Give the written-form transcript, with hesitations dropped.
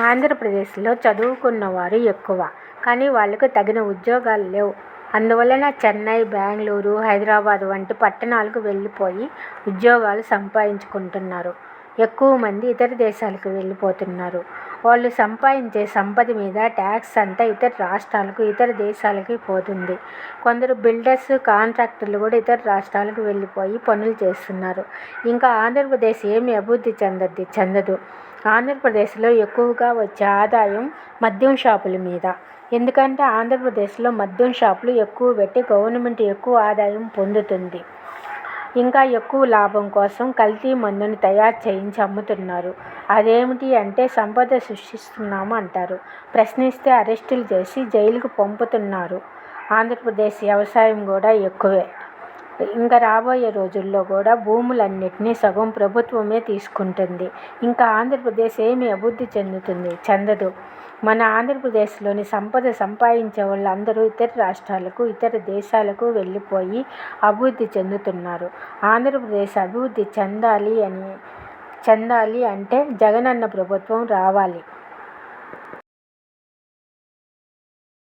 ఆంధ్రప్రదేశ్లో చదువుకున్న వారు ఎక్కువ, కానీ వాళ్లకు తగిన ఉద్యోగాలు లేవు. అందువలన చెన్నై, బెంగళూరు, హైదరాబాద్ వంటి పట్టణాలకు వెళ్లిపోయి ఉద్యోగాలు సంపాదించుకుంటున్నారు. ఎక్కువ మంది ఇతర దేశాలకు వెళ్లిపోతున్నారు. వాళ్ళు సంపాదించే సంపద మీద ట్యాక్స్ అంతా ఇతర రాష్ట్రాలకు, ఇతర దేశాలకి పోతుంది. కొందరు బిల్డర్స్, కాంట్రాక్టర్లు కూడా ఇతర రాష్ట్రాలకు వెళ్లిపోయి పనులు చేస్తున్నారు. ఇంకా ఆంధ్రప్రదేశ్ ఏమి అభివృద్ధి చెందదు. ఆంధ్రప్రదేశ్లో ఎక్కువగా వచ్చే ఆదాయం మద్యం షాపుల మీద. ఎందుకంటే ఆంధ్రప్రదేశ్లో మద్యం షాపులు ఎక్కువ పెట్టి గవర్నమెంట్ ఎక్కువ ఆదాయం పొందుతుంది. ఇంకా ఎక్కువ లాభం కోసం కల్తీ మందుని తయారు చేయించి అమ్ముతున్నారు. అదేమిటి అంటే సంపద సృష్టిస్తున్నాము అంటారు. ప్రశ్నిస్తే అరెస్టులు చేసి జైలుకు పంపుతున్నారు. ఆంధ్రప్రదేశ్ వ్యవసాయం కూడా ఎక్కువే. ఇంకా రాబోయే రోజుల్లో కూడా భూములన్నిటినీ సగం ప్రభుత్వమే తీసుకుంటుంది. ఇంకా ఆంధ్రప్రదేశ్ ఏమి అభివృద్ధి చెందదు. మన ఆంధ్రప్రదేశ్లోని సంపద సంపాదించే వాళ్ళందరూ ఇతర రాష్ట్రాలకు, ఇతర దేశాలకు వెళ్ళిపోయి అభివృద్ధి చెందుతున్నారు. ఆంధ్రప్రదేశ్ అభివృద్ధి చెందాలి అంటే జగనన్న ప్రభుత్వం రావాలి.